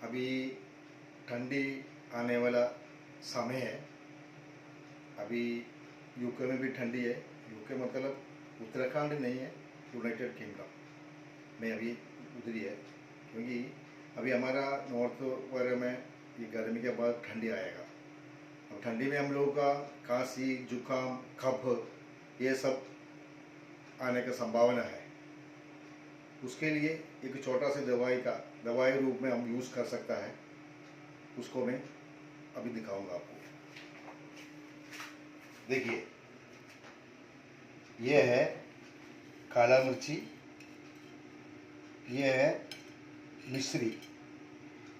अभी ठंडी आने वाला समय है। अभी यूके में भी ठंडी है। यूके मतलब उत्तराखंड नहीं है, यूनाइटेड किंगडम में अभी उधरी है, क्योंकि अभी हमारा नॉर्थ वगैरह में ये गर्मी के बाद ठंडी आएगा। अब ठंडी में हम लोगों का खांसी, जुकाम, कफ ये सब आने का संभावना है। उसके लिए एक छोटा सा दवाई रूप में हम यूज़ कर सकता है, उसको मैं अभी दिखाऊंगा आपको। देखिए, ये है काला मिर्ची, ये है मिश्री।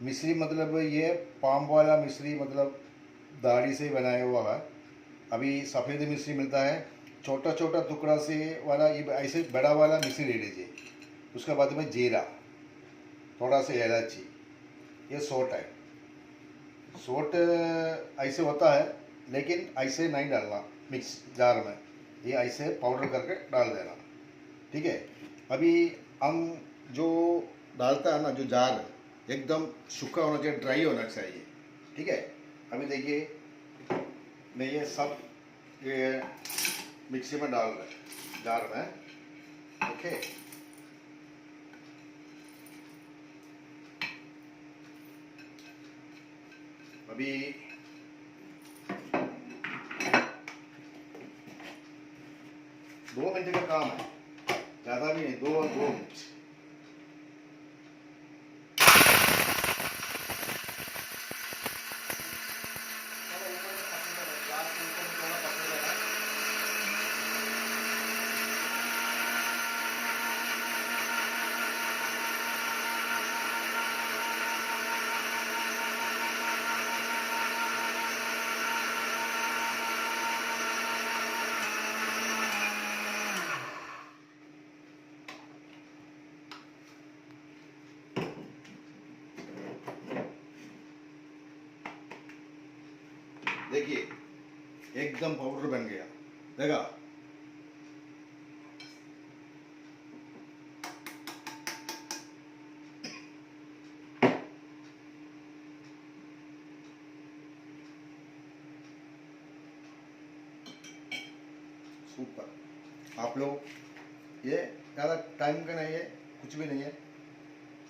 मिश्री मतलब ये पाम वाला मिश्री, मतलब दाढ़ी से बनाया हुआ है। अभी सफ़ेद मिश्री मिलता है, छोटा छोटा टुकड़ा से वाला, ये ऐसे बड़ा वाला मिश्री ले लीजिए। उसके बाद में जीरा, थोड़ा सा इलायची, ये सोट है। सोट ऐसे होता है, लेकिन ऐसे नहीं डालना मिक्स जार में, ये ऐसे पाउडर करके डाल देना, ठीक है। अभी हम जो डालता है ना, जो जार एकदम सूखा होना चाहिए, ड्राई होना चाहिए, ठीक है। अभी देखिए, मैं ये सब ये मिक्सी में डाल रहा है जार में, ओके। अभी 2 मिनट का काम है, ज़्यादा भी नहीं, 2 मिनट। देखिए, एकदम पाउडर बन गया, देखा। सुपर। आप लोग ये ज़्यादा टाइम का नहीं है, कुछ भी नहीं है,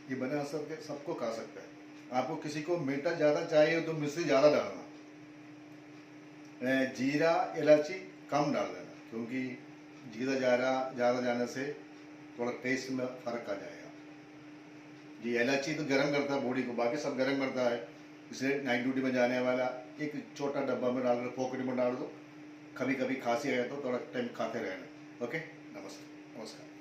ये बना सकते, सबको खा सकते हैं। आपको किसी को मीठा ज़्यादा चाहिए तो मिर्ची ज़्यादा डालना, जीरा इलायची कम डाल देना, क्योंकि जीरा ज़्यादा जाने से थोड़ा टेस्ट में फ़र्क आ जाएगा। जी, इलायची तो गर्म करता है बॉडी को, बाकी सब गर्म करता है, इसलिए नाइट ड्यूटी में जाने वाला एक छोटा डब्बा में डाल कर पॉकेट में डाल दो। कभी कभी खांसी आए तो थोड़ा टाइम खाते रहना। ओके, नमस्कार।